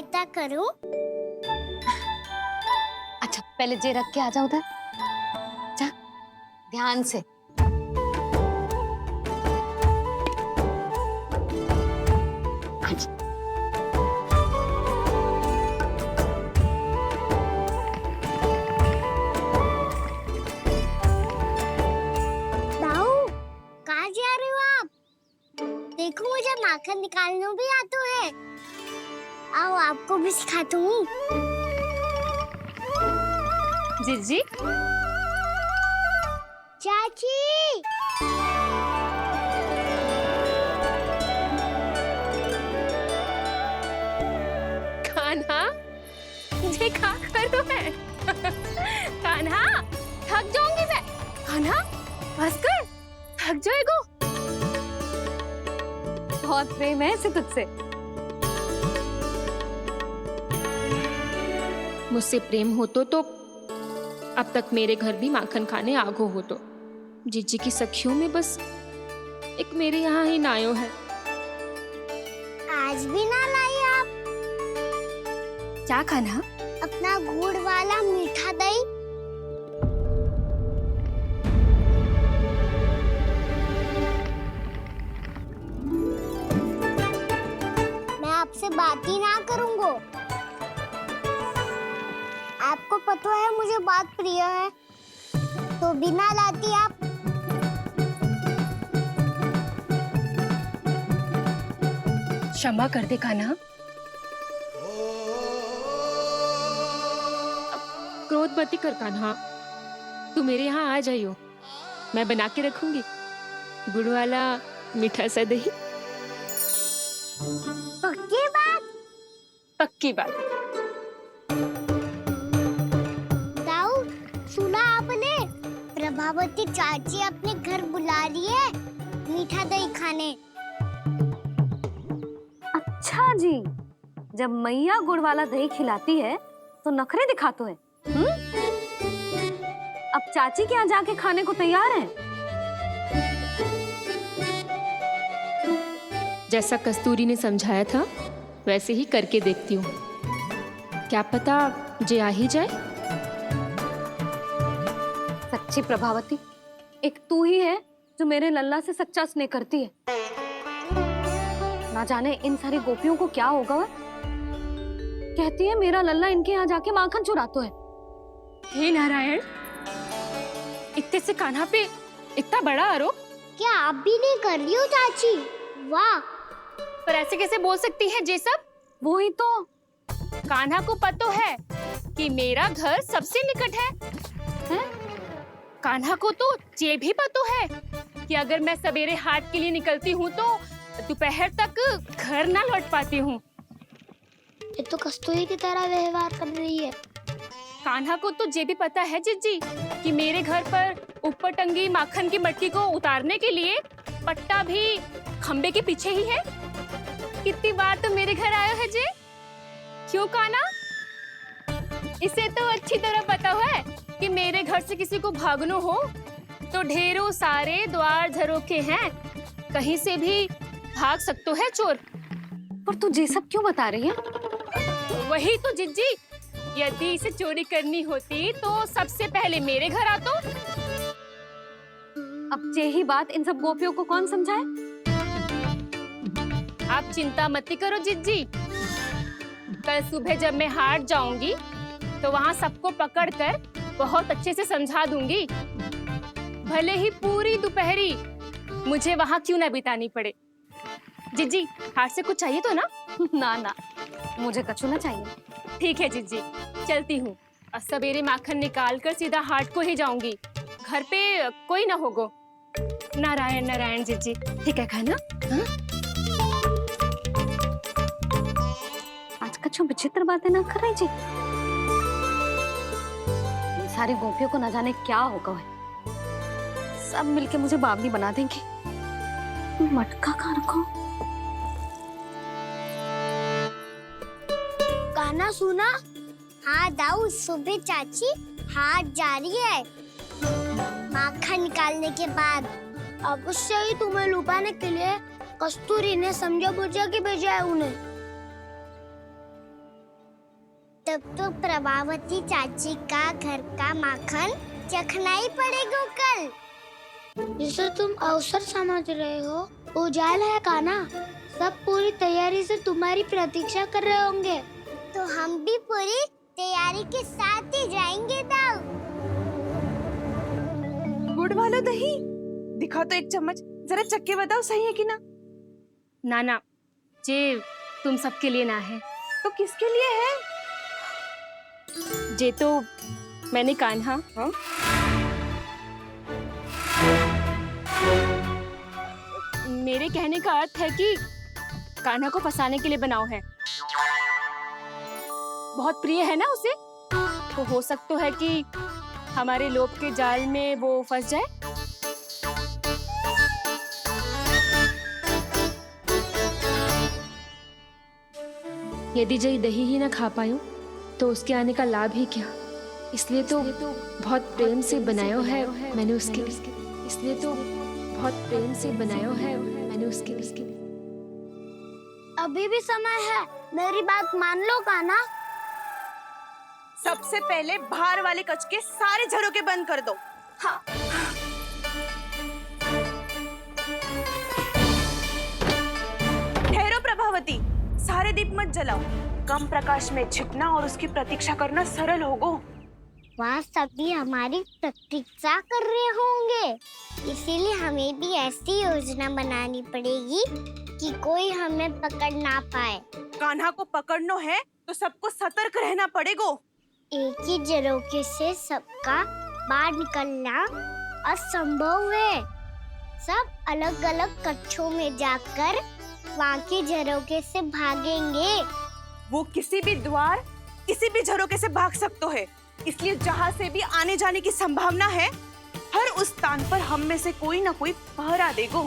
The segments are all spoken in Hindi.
सहायता करूं? अच्छा पहले जे रख के आ जा उधर, जा ध्यान से। अच्छा। दाऊ, कहाँ जा रहे हो आप? देखो मुझे माखन निकालना भी आता है। आओ आपको भी सिखाता हूँ। जीजी। चाची। कान्हा, ये क्या कर रहे है? कान्हा, थक जाऊंगी मैं। कान्हा, बस कर, थक जाएगा। बहुत प्रेम है इसे तुझसे। मुझसे प्रेम हो तो अब तक मेरे घर भी माखन खाने आगो हो तो। जीजी की सखियों में बस एक मेरे यहाँ ही नायो है। आज भी ना लाई आप? क्या खाना? अपना गुड़ वाला मीठा दही। मैं आपसे बात ही ना करूंगा। आपको पता है मुझे बात प्रिय है, तो बिना लाती आप। क्षमा कर दे कान्हा। क्रोध मत कर कान्हा, तू मेरे यहाँ आ जाइयो, मैं बना के रखूंगी गुड़ वाला मीठा सा दही। पक्की बात? पक्की बात। दाऊ, सुना आपने? प्रभावती चाची अपने घर बुला रही है मीठा दही खाने। अच्छा जी, जब मैया गुड़ वाला दही खिलाती है तो नखरे दिखाते हैं। अब चाची के यहाँ जाके खाने को तैयार हैं। जैसा कस्तूरी ने समझाया था वैसे ही करके देखती हूँ, क्या पता जे आ ही जाए। सच्ची प्रभावती, एक तू ही है जो मेरे लल्ला से सच्चा स्नेह करती है। ना जाने इन सारी गोपियों को क्या होगा। वह कहती है मेरा लल्ला इनके यहाँ जाके माखन चुराता है। हे नारायण, इतने से कान्हा पे इतना बड़ा आरोप। क्या आप भी नहीं कर रही हो चाची? वाह। पर ऐसे कैसे बोल सकती है जे सब? वो ही तो। कान्हा को पता है कि मेरा घर सबसे निकट है, हैं? कान्हा को तो ये भी पता है कि अगर मैं सवेरे हाट के लिए निकलती हूँ तो दोपहर तक घर ना लौट पाती हूँ। ये तो कस्तूरी की तरह व्यवहार कर रही है। कान्हा को तो ये भी पता है जीजी कि मेरे घर पर ऊपर टंगी माखन की मटकी को उतारने के लिए पट्टा भी खंबे के पीछे ही है। कितनी बार तो मेरे घर आया है जी। क्यों कान्हा? इसे तो अच्छी तरह पता है कि मेरे घर से किसी को भागना हो तो ढेरों सारे द्वार झरोखे हैं, कहीं से भी भाग सकते है चोर। पर तू ये सब क्यों बता रही है? वही तो जिज्जी, यदि इसे चोरी करनी होती तो सबसे पहले मेरे घर आतो। अब यही बात इन सब गोपियों को कौन समझाए? आप चिंता मत करो जिज्जी, कल सुबह जब मैं हाट जाऊंगी तो वहाँ सबको पकड़कर बहुत अच्छे से समझा दूंगी, भले ही पूरी दोपहरी मुझे वहाँ क्यों ना बितानी पड़े। जिज्जी, हाट से कुछ चाहिए तो ना? ना ना, मुझे कछु ना चाहिए। ठीक है जिज्जी, चलती हूँ। और सवेरे माखन निकाल कर सीधा हाट को ही जाऊंगी, घर पे कोई ना होगो। नारायण नारायण जिज्जी, ठीक है खाना? हाँ? आज कछु विचित्र बातें ना कर रही जी। इन सारी गोपियों को न जाने क्या होगा है। सब मिलके मुझे बावली बना देंगे। मटका कहाँ रखो? गाना सुना? हाँ दाऊ, सुबह चाची हाट जा रही है माखन निकालने के बाद। अवश्य ही तुम्हें लुभाने के लिए कस्तूरी ने समझा बुझा के भेजा है उन्हें। तब तो प्रभावती चाची का घर का माखन चखना ही पड़ेगा कल। जिसे तुम अवसर समझ रहे हो, उजाला है काना। सब पूरी तैयारी से तुम्हारी प्रतीक्षा कर रहे होंगे। तो हम भी पूरी तैयारी के साथ ही जाएंगे दाऊ। गुड़ वाला दही दिखा तो एक चम्मच, जरा चख के बताओ सही है कि ना। ना जे तुम सबके लिए ना है। तो किसके लिए है? जे तो मैंने कान्हा हाँ? मेरे कहने का अर्थ है कि कान्हा को फंसाने के लिए बनाओ है। बहुत प्रिय है ना उसे, तो हो सकता है कि हमारे लोभ के जाल में वो फंस जाए। यदि जय दही ही ना खा पायूं तो उसके आने का लाभ ही क्या। इसलिए तो बहुत प्रेम से बनाया है मैंने उसके लिए। इसलिए तो बहुत प्रेम से बनाया है मैंने उसके लिए। अभी भी समय है, मेरी बात मान लो काना। सबसे पहले बाहर वाले कच के सारे झरोके बंद कर दो। हाँ। ठहरो प्रभावती, सारे दीप मत जलाओ। कम प्रकाश में छिपना और उसकी प्रतीक्षा करना सरल होगा। वहाँ सभी हमारी प्रतीक्षा कर रहे होंगे, इसीलिए हमें भी ऐसी योजना बनानी पड़ेगी कि कोई हमें पकड़ ना पाए। कान्हा को पकड़ना है तो सबको सतर्क रहना पड़ेगा। एक ही झरोके से सबका बाहर निकलना असंभव है। सब अलग अलग कक्षों में जाकर वहाँ के झरोके से भागेंगे। वो किसी भी द्वार, किसी भी झरोके से भाग सकते है, इसलिए जहाँ से भी आने जाने की संभावना है, हर उस स्थान पर हम में से कोई ना कोई पहरा देगा।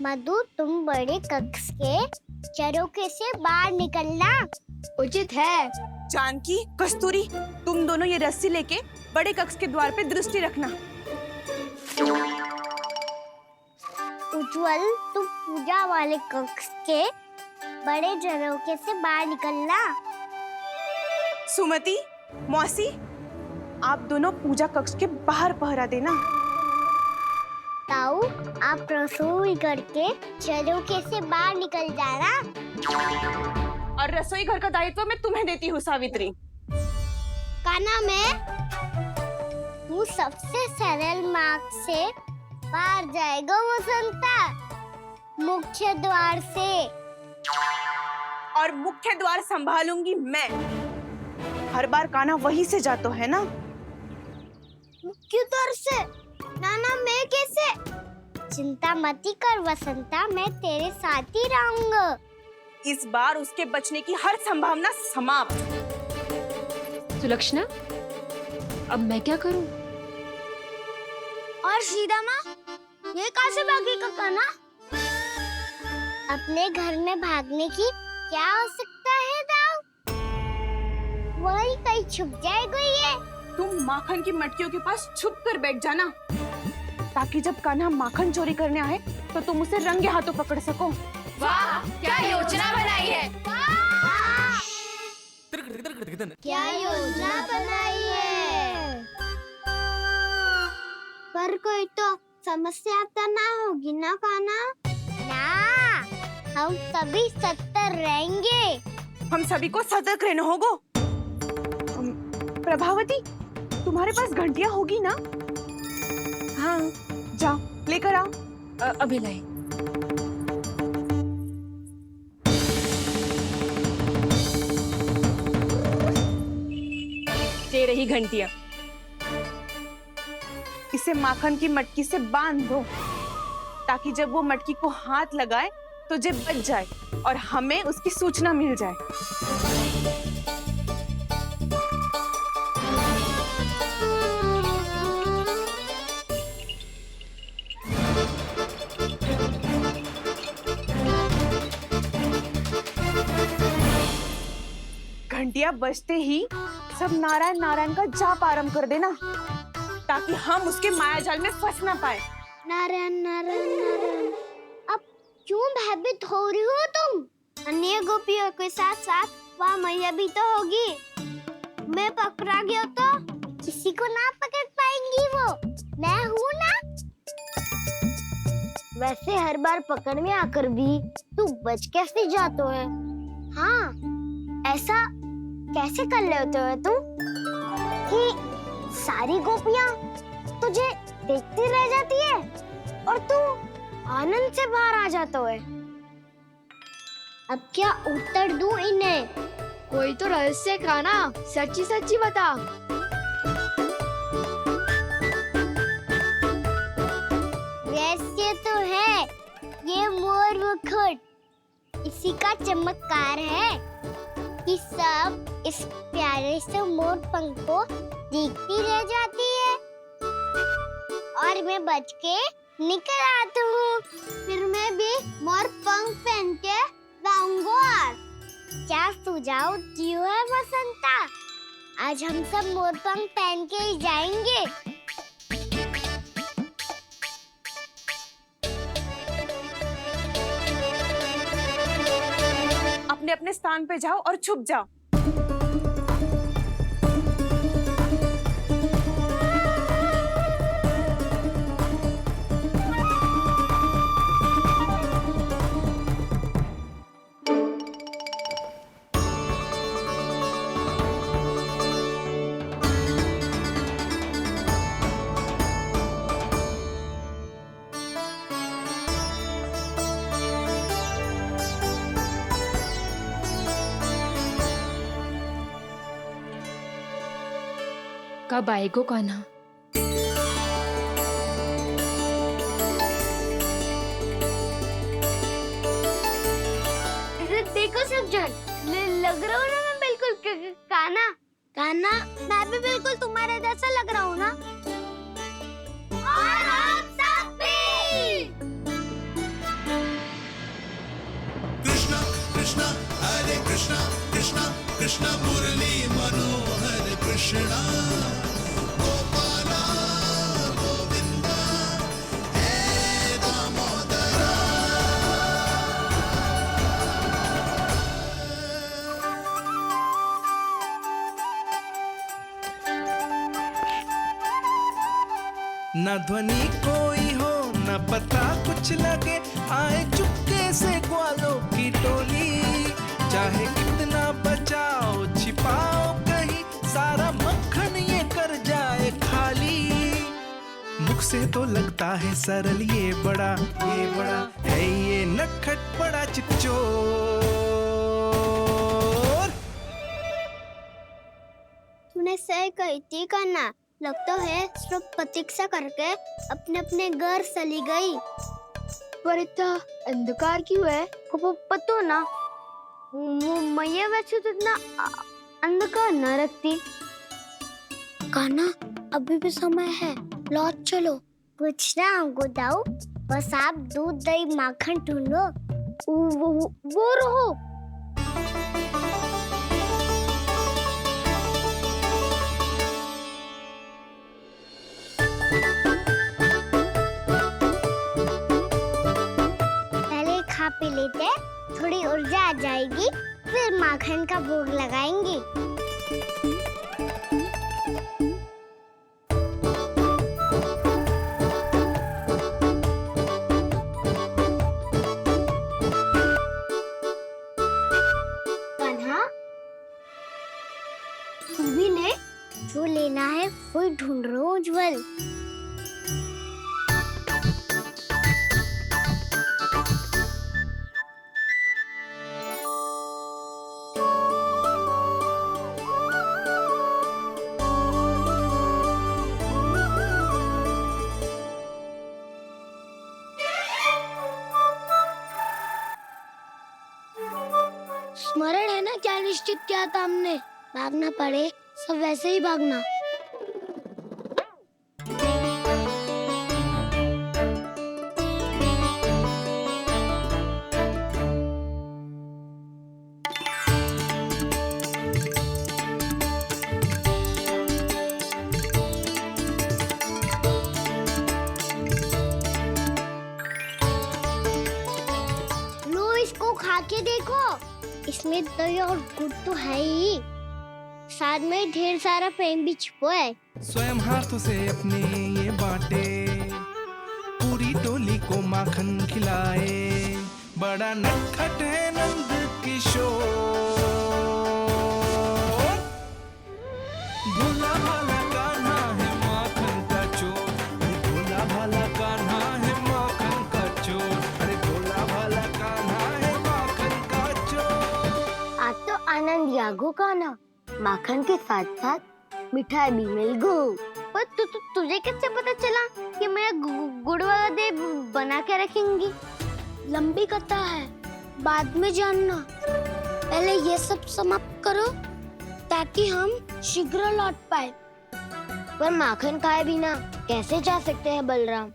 मधु, तुम बड़े कक्ष के झरोके से बाहर निकलना उचित है। जानकी, कस्तूरी, तुम दोनों ये रस्सी लेके बड़े कक्ष के द्वार पे दृष्टि रखना। उज्जवल, तुम पूजा वाले कक्ष के बड़े झरोके से बाहर निकलना। सुमति, मौसी, आप दोनों पूजा कक्ष के बाहर पहरा देना। ताऊ, आप रसोई करके झरोके से बाहर निकल जाना। और रसोई घर का दायित्व मैं तुम्हें देती हूँ सावित्री। काना, मैं तू सबसे सरल मार्ग से बाहर जाएगा वसंता, मुख्य द्वार से। और मुख्य द्वार संभालूंगी मैं। हर बार कान्हा वहीं से जाता है ना। मुख्य द्वार से? नाना, मैं कैसे? चिंता मत कर वसंता, मैं तेरे साथ ही रहूंगा। इस बार उसके बचने की हर संभावना समाप्त। सुलक्षणा, अब मैं क्या करूं? और सीधा माँ, ये कहाँ से भागेगा काना? अपने घर में भागने की क्या हो सकता है दाऊ? वही कहीं छुप जाएगा ये। तुम माखन की मटकियों के पास छुप कर बैठ जाना, ताकि जब कान्हा माखन चोरी करने आए तो तुम उसे रंगे हाथों पकड़ सको। वाह, क्या योजना बनाई है। क्या योजना बनाई है? पर कोई तो समस्या तो ना होगी ना काना? ना, हम सभी सतर्क रहेंगे। हम सभी को सतर्क रहना होगा। प्रभावती, तुम्हारे पास घंटियां होगी ना? हाँ, जाओ लेकर आओ। अभी लाई। ये रही घंटियां। इसे माखन की मटकी से बांध दो, ताकि जब वो मटकी को हाथ लगाए तो जे बच जाए और हमें उसकी सूचना मिल जाए। घंटियां बजते ही सब नारायण नारायण का जाप आरंभ कर देना, ताकि हम उसके मायाजाल में फंस ना पाए। नारायण नारायण नारायण। अब क्यों भयभीत हो रही हो तुम? अन्य गोपियों के साथ साथ वहाँ मैया भी तो होगी। मैं पकड़ा गया तो किसी को ना पकड़ पाएंगी वो, मैं हूँ ना। वैसे हर बार पकड़ में आकर भी तू बच कैसे जाता है? हाँ, ऐसा कैसे कर लेते हो तुम कि सारी गोपियां तुझे देखती रह जाती है और तू आनंद से बाहर आ जाता है? अब क्या उत्तर दूं इन्हें? कोई तो रहस्य का ना, सच्ची सच्ची बता। वैसे तो है, ये मोर मुकुट इसी का चमत्कार है कि सब इस प्यारे से मोर पंख को देखती रह जाती है और मैं बच के निकल आता हूँ। फिर मैं भी मोर पंख पहन के गाऊंगा। क्या सुझाव दियो है बसंता? आज हम सब मोर पंख पहन के ही जाएंगे। अपने अपने स्थान पे जाओ और छुप जाओ। कब आएगो कान्हा? देखो सब जन, लग रहा हूँ ना मैं बिल्कुल कान्हा। कान्हा, मैं भी बिल्कुल तुम्हारे जैसा लग रहा हूँ ना? और हम सब भी। कृष्णा कृष्णा हरे कृष्णा कृष्णा कृष्णा मुरली मनोहर कृष्णा गोपाला गोविंदा हे दामोदरा। न ध्वनि कोई हो न पता कुछ लगे, आए चुपके से ग्वालों की टोली। चाहे कितना बचाओ छिपाओ कहीं, सारा मक्खन ये कर जाए खाली। मुख से तो लगता है सरल ये बड़ा है ये नटखट बड़ा चिकचोर। तूने सही कही थी कान्हा, लगता है सिर्फ प्रतीक्षा करके अपने अपने घर चली गई। पर इतना अंधकार क्यों है? पतो ना, मैं वैसे तो इतना अंधकार न रखती। कान्हा, अभी भी समय है, लौट चलो। कुछ ना हमको दाऊ, बस आप दूध दही माखन ढूंढो। वो रहो। पहले खा पी लेते, थोड़ी ऊर्जा आ जाएगी, फिर माखन का भोग लगाएंगे। कान्हा, तू भी ले, जो लेना है वही ढूंढ रहा हूँ उज्जवल। स्मरण है ना क्या निश्चित किया था हमने? भागना पड़े सब वैसे ही भागना। लो, इसको खा के देखो, इसमें दही और गुड़ तो है ही। साथ में ढेर सारा प्रेम भी छुपा है। स्वयं हाथों से अपने ये बांटे, पूरी टोली को माखन खिलाए, बड़ा नटखट है नंद किशोर। भोला भाला कान्हा है माखन का चोर, भोला भाला कान्हा है माखन का चोर, अरे भोला भाला कान्हा है माखन का चोर। आज तो आनंद यागो का ना, माखन के साथ साथ मिठाई भी मिल गई। पर तुझे कैसे पता चला कि मैं गुड़ वाला दे बना के रखेंगी? लंबी कथा है, बाद में जानना। पहले ये सब समाप्त करो ताकि हम शीघ्र लौट पाए। पर माखन खाए बिना कैसे जा सकते हैं बलराम?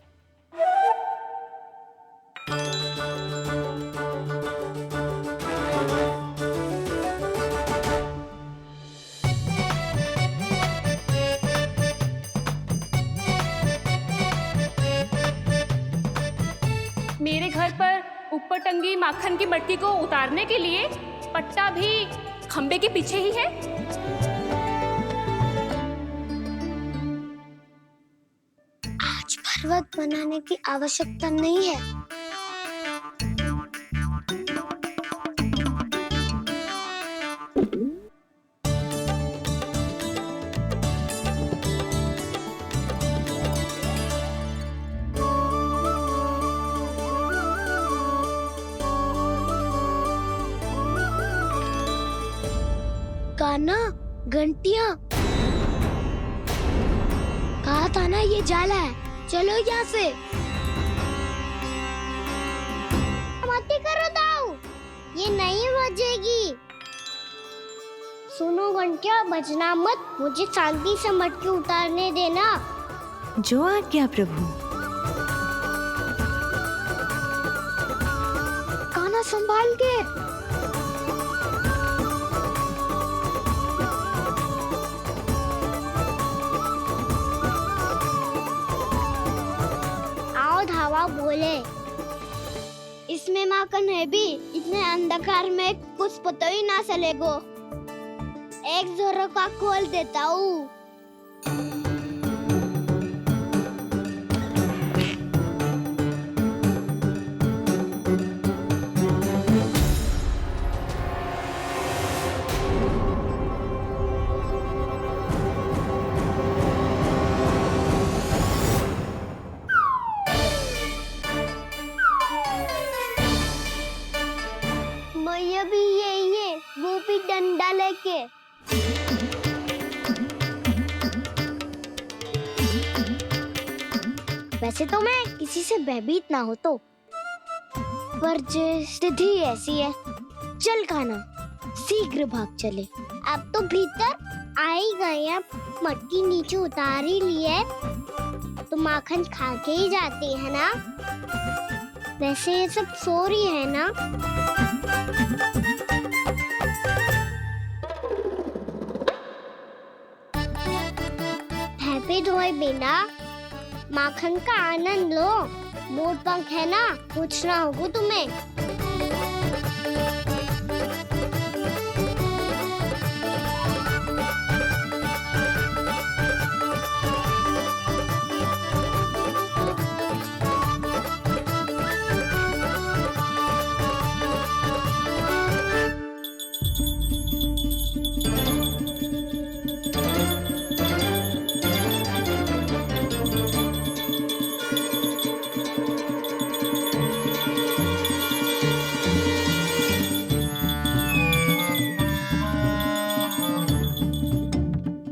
मेरे घर पर ऊपर टंगी माखन की मटकी को उतारने के लिए पट्टा भी खंबे के पीछे ही है। आज पर्वत बनाने की आवश्यकता नहीं है। कान्हा, घंटियां, कहा था ना ये जाला है। चलो यहाँ से। मत करो दाऊ, ये नहीं बजेगी। सुनो घंटियां, बजना मत, मुझे शांति से मटकी उतारने देना। जो आज्ञा प्रभु। कान्हा संभाल के। धावा बोले, इसमें माखन है भी, इतने अंधकार में कुछ पता ही ना चलेगो। एक जोरों का खोल देता हूँ। भी यही है, वो भी डंडा लेके। वैसे तो मैं किसी से भयभीत ना हो तो, पर स्थिति ऐसी है। चल कान्हा, शीघ्र भाग चले। अब तो भीतर आ ही गए हैं, मटकी नीचे उतार ही लिए, तो माखन खा के ही जाते हैं ना। वैसे ये सब सो रही है ना। हैप्पी धोए बिना माखन का आनंद लो। मोर पंख है ना, पूछना होगा तुम्हें।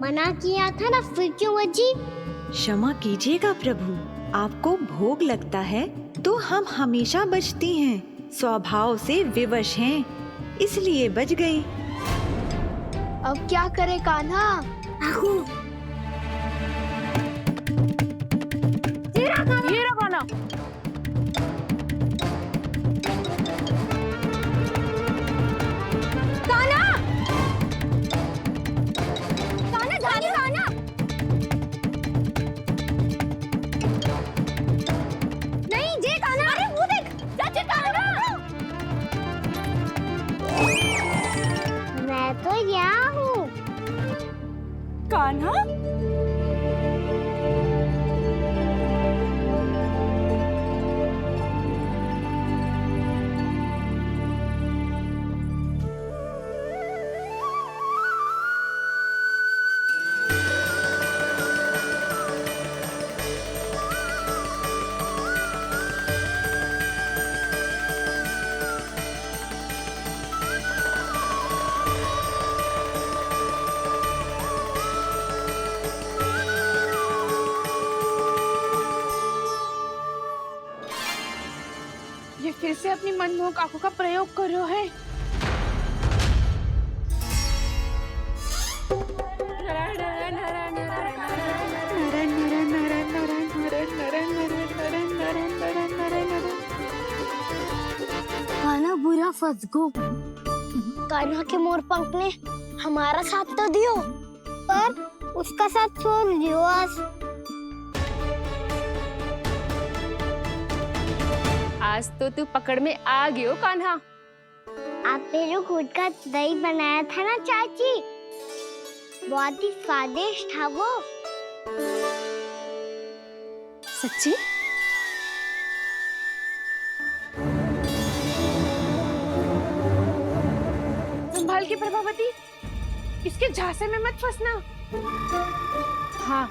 मना किया था ना, फिर क्यों बजी? क्षमा कीजिएगा प्रभु, आपको भोग लगता है तो हम हमेशा बजती हैं। स्वभाव से विवश हैं, इसलिए बज गई। अब क्या करे कान्हा? ये रखो ना। कान्हा, ये फिर से अपनी मनमोहक आंखों का प्रयोग कर रहे है। कान्हा बुरा फंस गो। कान्हा के मोर पंख ने हमारा साथ तो दियो, पर उसका साथ छोड़ दियो आज। आज तो तू पकड़ में आ गई हो कान्हा। आपने जो खुद का दही बनाया था ना चाची, बहुत ही स्वादिष्ट था वो। सच्ची? संभाल के प्रभावती, इसके झांसे में मत फंसना। हाँ,